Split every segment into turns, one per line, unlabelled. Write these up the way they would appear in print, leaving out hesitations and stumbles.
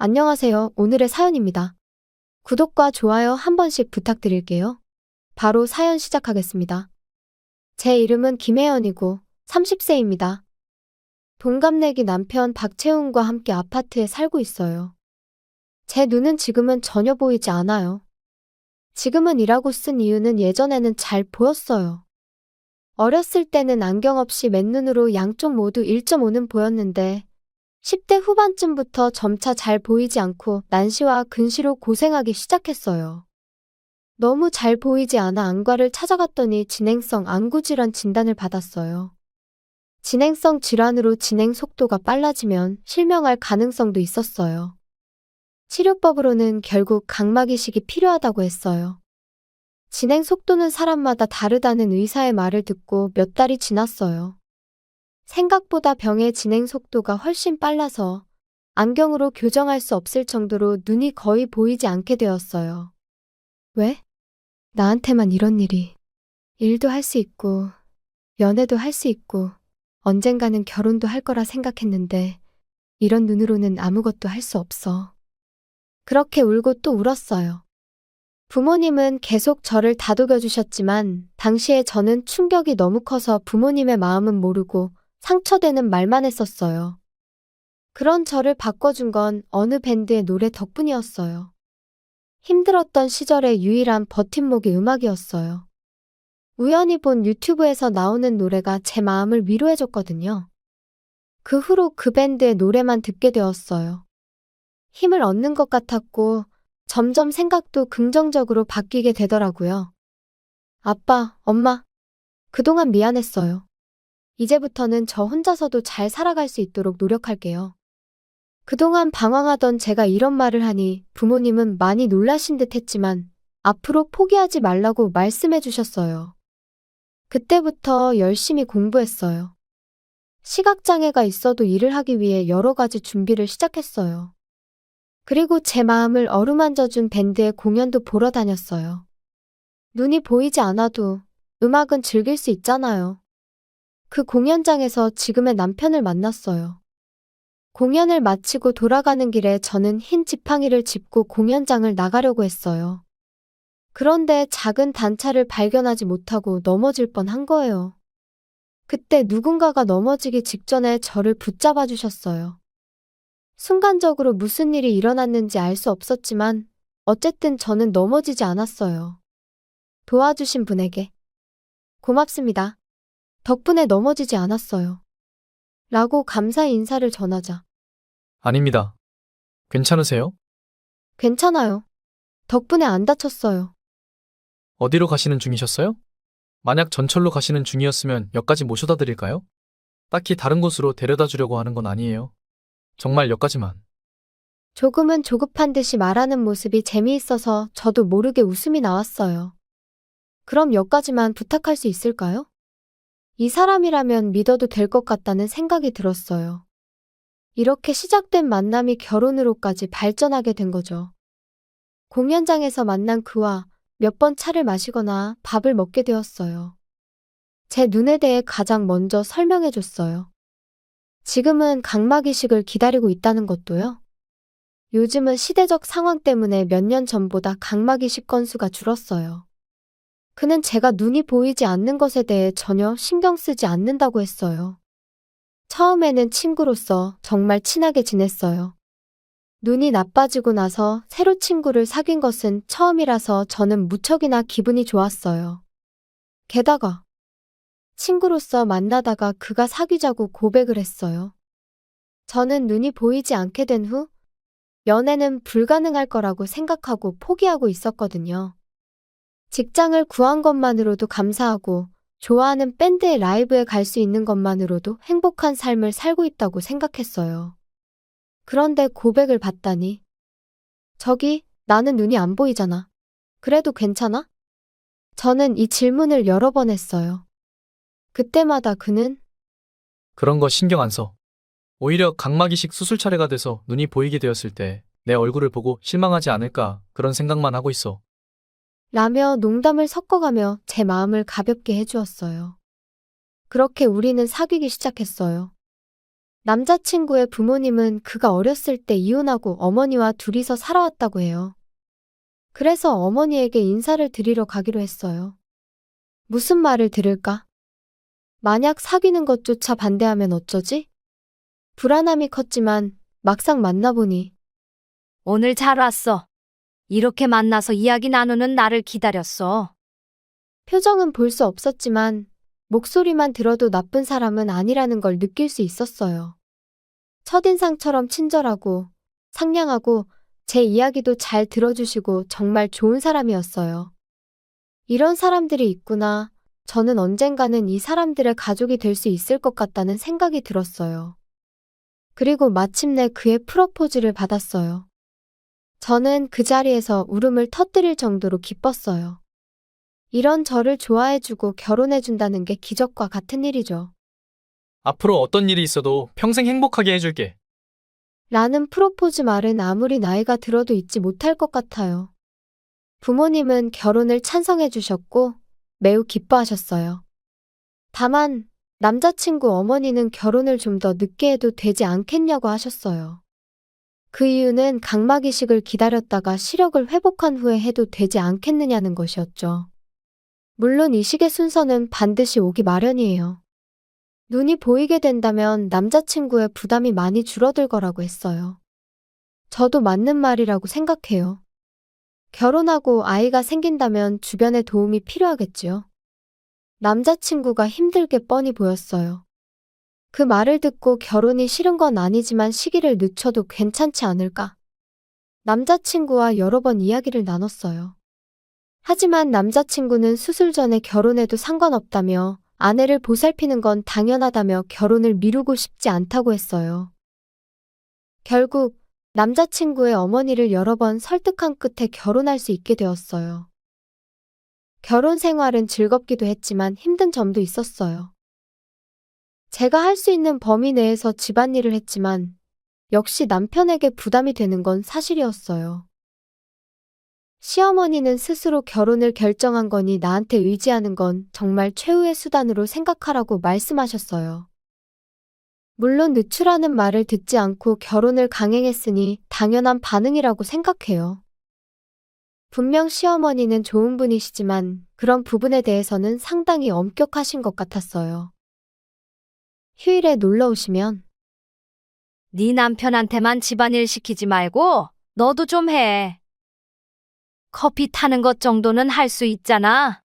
안녕하세요. 오늘의 사연입니다. 구독과 좋아요 한 번씩 부탁드릴게요. 바로 사연 시작하겠습니다. 제 이름은 김혜연이고 30세입니다. 동갑내기 남편 박채훈과 함께 아파트에 살고 있어요. 제 눈은 지금은 전혀 보이지 않아요. 지금은 이라고 쓴 이유는 예전에는 잘 보였어요. 어렸을 때는 안경 없이 맨눈으로 양쪽 모두 1.5는 보였는데 10대 후반쯤부터 점차 잘 보이지 않고 난시와 근시로 고생하기 시작했어요. 너무 잘 보이지 않아 안과를 찾아갔더니 진행성 안구질환 진단을 받았어요. 진행성 질환으로 진행 속도가 빨라지면 실명할 가능성도 있었어요. 치료법으로는 결국 각막 이식이 필요하다고 했어요. 진행 속도는 사람마다 다르다는 의사의 말을 듣고 몇 달이 지났어요. 생각보다 병의 진행 속도가 훨씬 빨라서 안경으로 교정할 수 없을 정도로 눈이 거의 보이지 않게 되었어요. 왜? 나한테만 이런 일이. 일도 할 수 있고, 연애도 할 수 있고, 언젠가는 결혼도 할 거라 생각했는데, 이런 눈으로는 아무것도 할 수 없어. 그렇게 울고 또 울었어요. 부모님은 계속 저를 다독여 주셨지만, 당시에 저는 충격이 너무 커서 부모님의 마음은 모르고, 상처되는 말만 했었어요. 그런 저를 바꿔준 건 어느 밴드의 노래 덕분이었어요. 힘들었던 시절의 유일한 버팀목이 음악이었어요. 우연히 본 유튜브에서 나오는 노래가 제 마음을 위로해줬거든요. 그 후로 그 밴드의 노래만 듣게 되었어요. 힘을 얻는 것 같았고 점점 생각도 긍정적으로 바뀌게 되더라고요. 아빠, 엄마, 그동안 미안했어요. 이제부터는 저 혼자서도 잘 살아갈 수 있도록 노력할게요. 그동안 방황하던 제가 이런 말을 하니 부모님은 많이 놀라신 듯 했지만 앞으로 포기하지 말라고 말씀해 주셨어요. 그때부터 열심히 공부했어요. 시각장애가 있어도 일을 하기 위해 여러 가지 준비를 시작했어요. 그리고 제 마음을 어루만져준 밴드의 공연도 보러 다녔어요. 눈이 보이지 않아도 음악은 즐길 수 있잖아요. 그 공연장에서 지금의 남편을 만났어요. 공연을 마치고 돌아가는 길에 저는 흰 지팡이를 짚고 공연장을 나가려고 했어요. 그런데 작은 단차를 발견하지 못하고 넘어질 뻔한 거예요. 그때 누군가가 넘어지기 직전에 저를 붙잡아 주셨어요. 순간적으로 무슨 일이 일어났는지 알 수 없었지만 어쨌든 저는 넘어지지 않았어요. 도와주신 분에게 고맙습니다. 덕분에 넘어지지 않았어요. 라고 감사 인사를 전하자.
아닙니다. 괜찮으세요?
괜찮아요. 덕분에 안 다쳤어요.
어디로 가시는 중이셨어요? 만약 전철로 가시는 중이었으면 역까지 모셔다 드릴까요? 딱히 다른 곳으로 데려다 주려고 하는 건 아니에요. 정말 역까지만.
조금은 조급한 듯이 말하는 모습이 재미있어서 저도 모르게 웃음이 나왔어요. 그럼 여기까지만 부탁할 수 있을까요? 이 사람이라면 믿어도 될 것 같다는 생각이 들었어요. 이렇게 시작된 만남이 결혼으로까지 발전하게 된 거죠. 공연장에서 만난 그와 몇 번 차를 마시거나 밥을 먹게 되었어요. 제 눈에 대해 가장 먼저 설명해 줬어요. 지금은 각막 이식을 기다리고 있다는 것도요. 요즘은 시대적 상황 때문에 몇 년 전보다 각막 이식 건수가 줄었어요. 그는 제가 눈이 보이지 않는 것에 대해 전혀 신경 쓰지 않는다고 했어요. 처음에는 친구로서 정말 친하게 지냈어요. 눈이 나빠지고 나서 새로 친구를 사귄 것은 처음이라서 저는 무척이나 기분이 좋았어요. 게다가 친구로서 만나다가 그가 사귀자고 고백을 했어요. 저는 눈이 보이지 않게 된 후 연애는 불가능할 거라고 생각하고 포기하고 있었거든요. 직장을 구한 것만으로도 감사하고 좋아하는 밴드의 라이브에 갈 수 있는 것만으로도 행복한 삶을 살고 있다고 생각했어요. 그런데 고백을 받다니. 저기, 나는 눈이 안 보이잖아. 그래도 괜찮아? 저는 이 질문을 여러 번 했어요. 그때마다 그는
그런 거 신경 안 써. 오히려 각막 이식 수술 차례가 돼서 눈이 보이게 되었을 때 내 얼굴을 보고 실망하지 않을까 그런 생각만 하고 있어.
라며 농담을 섞어가며 제 마음을 가볍게 해주었어요. 그렇게 우리는 사귀기 시작했어요. 남자친구의 부모님은 그가 어렸을 때 이혼하고 어머니와 둘이서 살아왔다고 해요. 그래서 어머니에게 인사를 드리러 가기로 했어요. 무슨 말을 들을까? 만약 사귀는 것조차 반대하면 어쩌지? 불안함이 컸지만 막상 만나보니
오늘 잘 왔어. 이렇게 만나서 이야기 나누는 나를 기다렸어.
표정은 볼 수 없었지만 목소리만 들어도 나쁜 사람은 아니라는 걸 느낄 수 있었어요. 첫인상처럼 친절하고 상냥하고 제 이야기도 잘 들어주시고 정말 좋은 사람이었어요. 이런 사람들이 있구나. 저는 언젠가는 이 사람들의 가족이 될 수 있을 것 같다는 생각이 들었어요. 그리고 마침내 그의 프로포즈를 받았어요. 저는 그 자리에서 울음을 터뜨릴 정도로 기뻤어요. 이런 저를 좋아해주고 결혼해준다는 게 기적과 같은 일이죠.
앞으로 어떤 일이 있어도 평생 행복하게 해줄게.
라는 프로포즈 말은 아무리 나이가 들어도 잊지 못할 것 같아요. 부모님은 결혼을 찬성해 주셨고 매우 기뻐하셨어요. 다만 남자친구 어머니는 결혼을 좀 더 늦게 해도 되지 않겠냐고 하셨어요. 그 이유는 각막 이식을 기다렸다가 시력을 회복한 후에 해도 되지 않겠느냐는 것이었죠. 물론 이식의 순서는 반드시 오기 마련이에요. 눈이 보이게 된다면 남자친구의 부담이 많이 줄어들 거라고 했어요. 저도 맞는 말이라고 생각해요. 결혼하고 아이가 생긴다면 주변의 도움이 필요하겠지요. 남자친구가 힘들게 뻔히 보였어요. 그 말을 듣고 결혼이 싫은 건 아니지만 시기를 늦춰도 괜찮지 않을까? 남자친구와 여러 번 이야기를 나눴어요. 하지만 남자친구는 수술 전에 결혼해도 상관없다며 아내를 보살피는 건 당연하다며 결혼을 미루고 싶지 않다고 했어요. 결국 남자친구의 어머니를 여러 번 설득한 끝에 결혼할 수 있게 되었어요. 결혼 생활은 즐겁기도 했지만 힘든 점도 있었어요. 제가 할 수 있는 범위 내에서 집안일을 했지만 역시 남편에게 부담이 되는 건 사실이었어요. 시어머니는 스스로 결혼을 결정한 거니 나한테 의지하는 건 정말 최후의 수단으로 생각하라고 말씀하셨어요. 물론 늦추라는 말을 듣지 않고 결혼을 강행했으니 당연한 반응이라고 생각해요. 분명 시어머니는 좋은 분이시지만 그런 부분에 대해서는 상당히 엄격하신 것 같았어요. 휴일에 놀러 오시면
네 남편한테만 집안일 시키지 말고 너도 좀 해. 커피 타는 것 정도는 할 수 있잖아.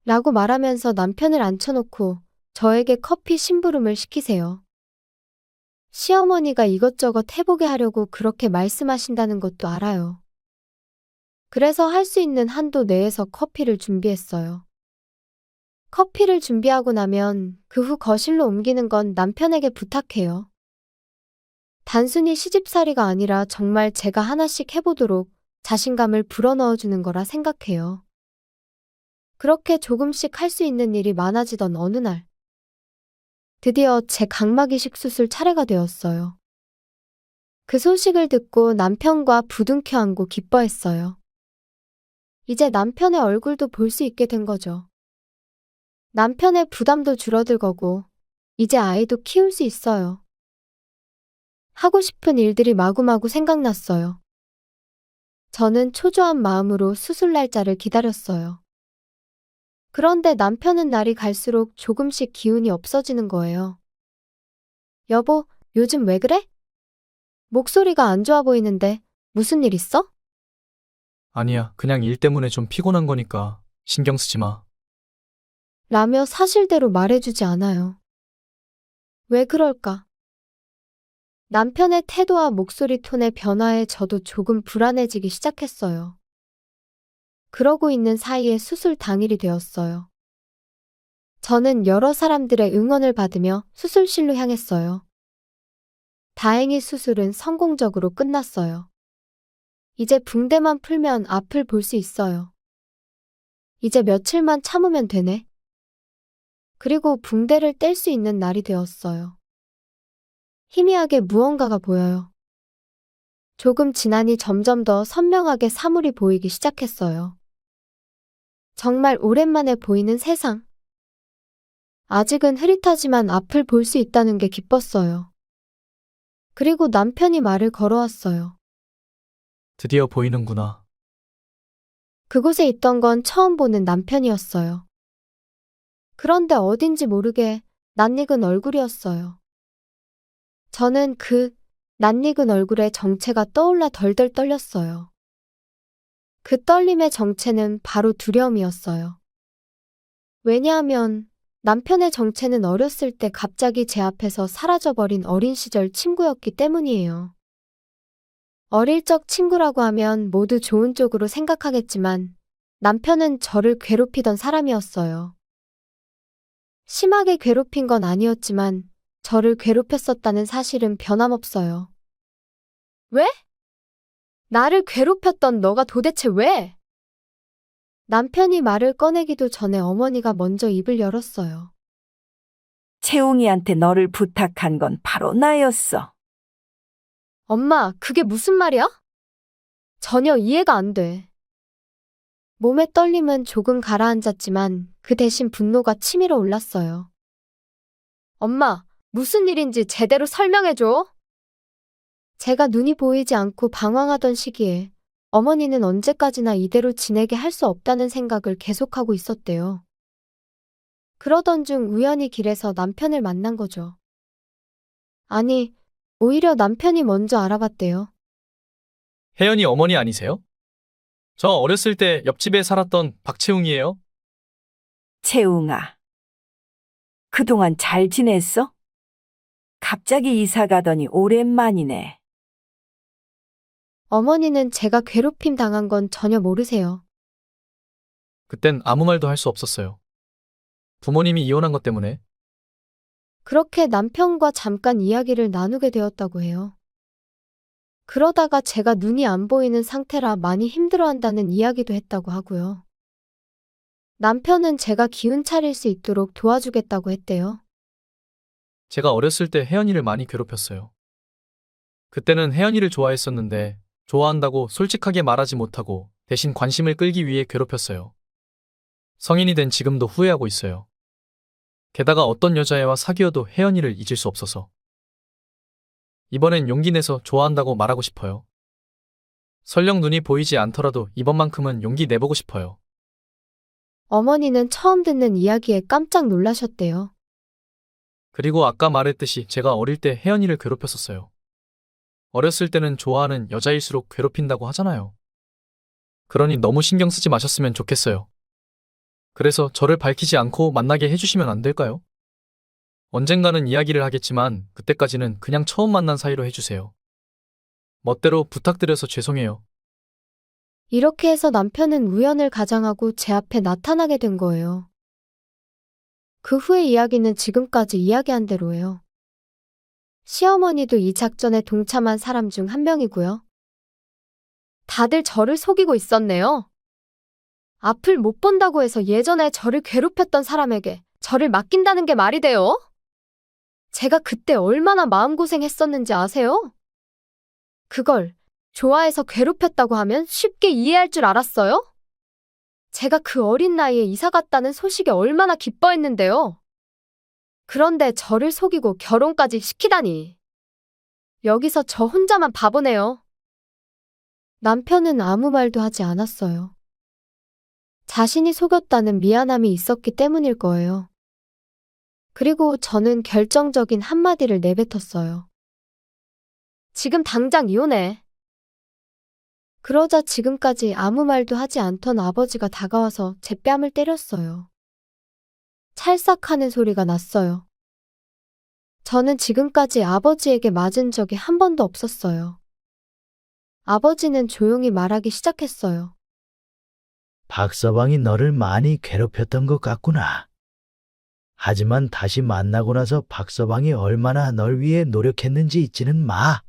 라고 말하면서 남편을 앉혀놓고 저에게 커피 심부름을 시키세요. 시어머니가 이것저것 해보게 하려고 그렇게 말씀하신다는 것도 알아요. 그래서 할 수 있는 한도 내에서 커피를 준비했어요. 커피를 준비하고 나면 그 후 거실로 옮기는 건 남편에게 부탁해요. 단순히 시집살이가 아니라 정말 제가 하나씩 해보도록 자신감을 불어넣어주는 거라 생각해요. 그렇게 조금씩 할 수 있는 일이 많아지던 어느 날, 드디어 제 각막 이식 수술 차례가 되었어요. 그 소식을 듣고 남편과 부둥켜 안고 기뻐했어요. 이제 남편의 얼굴도 볼 수 있게 된 거죠. 남편의 부담도 줄어들 거고, 이제 아이도 키울 수 있어요. 하고 싶은 일들이 마구마구 생각났어요. 저는 초조한 마음으로 수술 날짜를 기다렸어요. 그런데 남편은 날이 갈수록 조금씩 기운이 없어지는 거예요. 여보, 요즘 왜 그래? 목소리가 안 좋아 보이는데 무슨 일 있어?
아니야, 그냥 일 때문에 좀 피곤한 거니까 신경 쓰지 마.
라며 사실대로 말해주지 않아요. 왜 그럴까? 남편의 태도와 목소리 톤의 변화에 저도 조금 불안해지기 시작했어요. 그러고 있는 사이에 수술 당일이 되었어요. 저는 여러 사람들의 응원을 받으며 수술실로 향했어요. 다행히 수술은 성공적으로 끝났어요. 이제 붕대만 풀면 앞을 볼 수 있어요. 이제 며칠만 참으면 되네. 그리고 붕대를 뗄 수 있는 날이 되었어요. 희미하게 무언가가 보여요. 조금 지나니 점점 더 선명하게 사물이 보이기 시작했어요. 정말 오랜만에 보이는 세상. 아직은 흐릿하지만 앞을 볼 수 있다는 게 기뻤어요. 그리고 남편이 말을 걸어왔어요.
드디어 보이는구나.
그곳에 있던 건 처음 보는 남편이었어요. 그런데 어딘지 모르게 낯익은 얼굴이었어요. 저는 그 낯익은 얼굴에 정체가 떠올라 덜덜 떨렸어요. 그 떨림의 정체는 바로 두려움이었어요. 왜냐하면 남편의 정체는 어렸을 때 갑자기 제 앞에서 사라져버린 어린 시절 친구였기 때문이에요. 어릴 적 친구라고 하면 모두 좋은 쪽으로 생각하겠지만 남편은 저를 괴롭히던 사람이었어요. 심하게 괴롭힌 건 아니었지만 저를 괴롭혔었다는 사실은 변함없어요. 왜? 나를 괴롭혔던 너가 도대체 왜? 남편이 말을 꺼내기도 전에 어머니가 먼저 입을 열었어요.
채웅이한테 너를 부탁한 건 바로 나였어.
엄마, 그게 무슨 말이야? 전혀 이해가 안 돼. 몸의 떨림은 조금 가라앉았지만 그 대신 분노가 치밀어 올랐어요. 엄마, 무슨 일인지 제대로 설명해줘. 제가 눈이 보이지 않고 방황하던 시기에 어머니는 언제까지나 이대로 지내게 할 수 없다는 생각을 계속하고 있었대요. 그러던 중 우연히 길에서 남편을 만난 거죠. 아니, 오히려 남편이 먼저 알아봤대요.
혜연이 어머니 아니세요? 저 어렸을 때 옆집에 살았던 박채웅이에요.
채웅아. 그동안 잘 지냈어? 갑자기 이사 가더니 오랜만이네.
어머니는 제가 괴롭힘 당한 건 전혀 모르세요.
그땐 아무 말도 할 수 없었어요. 부모님이 이혼한 것 때문에.
그렇게 남편과 잠깐 이야기를 나누게 되었다고 해요. 그러다가 제가 눈이 안 보이는 상태라 많이 힘들어한다는 이야기도 했다고 하고요. 남편은 제가 기운 차릴 수 있도록 도와주겠다고 했대요.
제가 어렸을 때 혜연이를 많이 괴롭혔어요. 그때는 혜연이를 좋아했었는데 좋아한다고 솔직하게 말하지 못하고 대신 관심을 끌기 위해 괴롭혔어요. 성인이 된 지금도 후회하고 있어요. 게다가 어떤 여자애와 사귀어도 혜연이를 잊을 수 없어서. 이번엔 용기 내서 좋아한다고 말하고 싶어요. 설령 눈이 보이지 않더라도 이번만큼은 용기 내보고 싶어요.
어머니는 처음 듣는 이야기에 깜짝 놀라셨대요.
그리고 아까 말했듯이 제가 어릴 때 혜연이를 괴롭혔었어요. 어렸을 때는 좋아하는 여자일수록 괴롭힌다고 하잖아요. 그러니 너무 신경 쓰지 마셨으면 좋겠어요. 그래서 저를 밝히지 않고 만나게 해주시면 안 될까요? 언젠가는 이야기를 하겠지만 그때까지는 그냥 처음 만난 사이로 해주세요. 멋대로 부탁드려서 죄송해요.
이렇게 해서 남편은 우연을 가장하고 제 앞에 나타나게 된 거예요. 그 후의 이야기는 지금까지 이야기한 대로예요. 시어머니도 이 작전에 동참한 사람 중 한 명이고요. 다들 저를 속이고 있었네요. 앞을 못 본다고 해서 예전에 저를 괴롭혔던 사람에게 저를 맡긴다는 게 말이 돼요? 제가 그때 얼마나 마음고생했었는지 아세요? 그걸 좋아해서 괴롭혔다고 하면 쉽게 이해할 줄 알았어요? 제가 그 어린 나이에 이사 갔다는 소식에 얼마나 기뻐했는데요. 그런데 저를 속이고 결혼까지 시키다니. 여기서 저 혼자만 바보네요. 남편은 아무 말도 하지 않았어요. 자신이 속였다는 미안함이 있었기 때문일 거예요. 그리고 저는 결정적인 한마디를 내뱉었어요. 지금 당장 이혼해. 그러자 지금까지 아무 말도 하지 않던 아버지가 다가와서 제 뺨을 때렸어요. 찰싹하는 소리가 났어요. 저는 지금까지 아버지에게 맞은 적이 한 번도 없었어요. 아버지는 조용히 말하기 시작했어요.
박서방이 너를 많이 괴롭혔던 것 같구나. 하지만 다시 만나고 나서 박서방이 얼마나 널 위해 노력했는지 잊지는 마.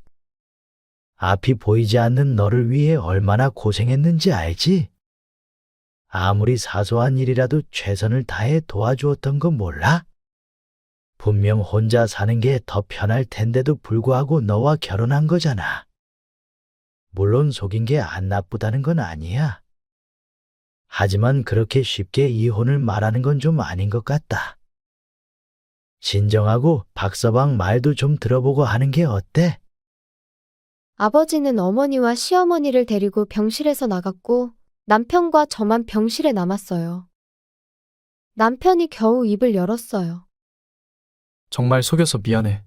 앞이 보이지 않는 너를 위해 얼마나 고생했는지 알지? 아무리 사소한 일이라도 최선을 다해 도와주었던 거 몰라? 분명 혼자 사는 게 더 편할 텐데도 불구하고 너와 결혼한 거잖아. 물론 속인 게 안 나쁘다는 건 아니야. 하지만 그렇게 쉽게 이혼을 말하는 건 좀 아닌 것 같다. 진정하고 박서방 말도 좀 들어보고 하는 게 어때?
아버지는 어머니와 시어머니를 데리고 병실에서 나갔고 남편과 저만 병실에 남았어요. 남편이 겨우 입을 열었어요.
정말 속여서 미안해.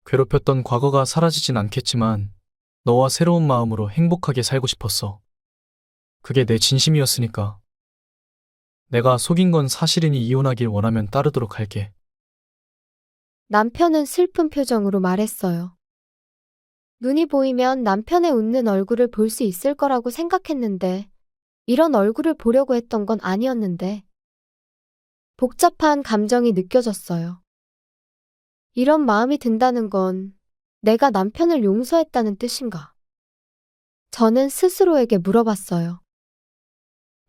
괴롭혔던 과거가 사라지진 않겠지만 너와 새로운 마음으로 행복하게 살고 싶었어. 그게 내 진심이었으니까. 내가 속인 건 사실이니 이혼하길 원하면 따르도록 할게.
남편은 슬픈 표정으로 말했어요. 눈이 보이면 남편의 웃는 얼굴을 볼 수 있을 거라고 생각했는데 이런 얼굴을 보려고 했던 건 아니었는데 복잡한 감정이 느껴졌어요. 이런 마음이 든다는 건 내가 남편을 용서했다는 뜻인가? 저는 스스로에게 물어봤어요.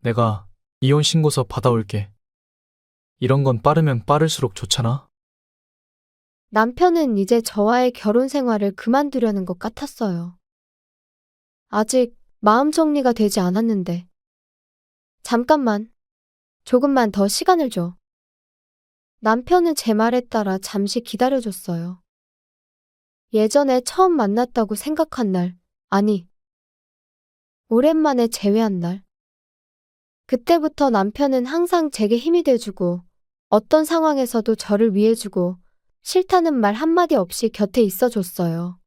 내가 이혼 신고서 받아올게. 이런 건 빠르면 빠를수록 좋잖아?
남편은 이제 저와의 결혼 생활을 그만두려는 것 같았어요. 아직 마음 정리가 되지 않았는데. 잠깐만. 조금만 더 시간을 줘. 남편은 제 말에 따라 잠시 기다려줬어요. 예전에 처음 만났다고 생각한 날, 아니, 오랜만에 재회한 날. 그때부터 남편은 항상 제게 힘이 돼주고, 어떤 상황에서도 저를 위해주고, 싫다는 말 한마디 없이 곁에 있어줬어요.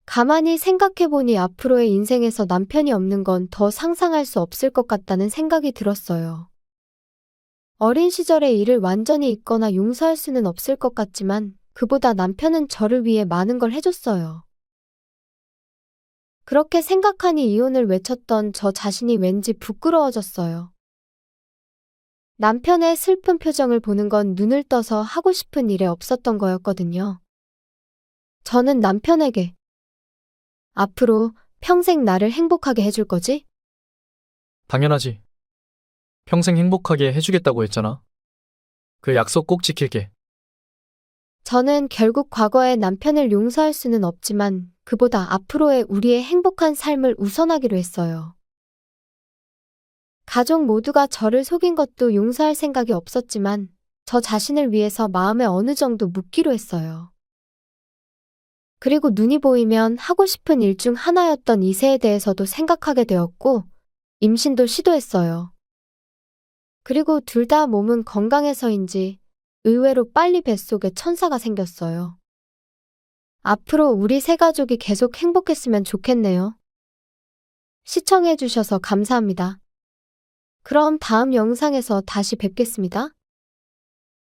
가만히 생각해보니 앞으로의 인생에서 남편이 없는 건 더 상상할 수 없을 것 같다는 생각이 들었어요. 어린 시절의 일을 완전히 잊거나 용서할 수는 없을 것 같지만 그보다 남편은 저를 위해 많은 걸 해줬어요. 그렇게 생각하니 이혼을 외쳤던 저 자신이 왠지 부끄러워졌어요. 남편의 슬픈 표정을 보는 건 눈을 떠서 하고 싶은 일에 없었던 거였거든요. 저는 남편에게 앞으로 평생 나를 행복하게 해줄 거지?
당연하지. 평생 행복하게 해주겠다고 했잖아. 그 약속 꼭 지킬게.
저는 결국 과거의 남편을 용서할 수는 없지만 그보다 앞으로의 우리의 행복한 삶을 우선하기로 했어요. 가족 모두가 저를 속인 것도 용서할 생각이 없었지만 저 자신을 위해서 마음에 어느 정도 묻기로 했어요. 그리고 눈이 보이면 하고 싶은 일 중 하나였던 이세에 대해서도 생각하게 되었고 임신도 시도했어요. 그리고 둘 다 몸은 건강해서인지 의외로 빨리 뱃속에 천사가 생겼어요. 앞으로 우리 세 가족이 계속 행복했으면 좋겠네요. 시청해주셔서 감사합니다. 그럼 다음 영상에서 다시 뵙겠습니다.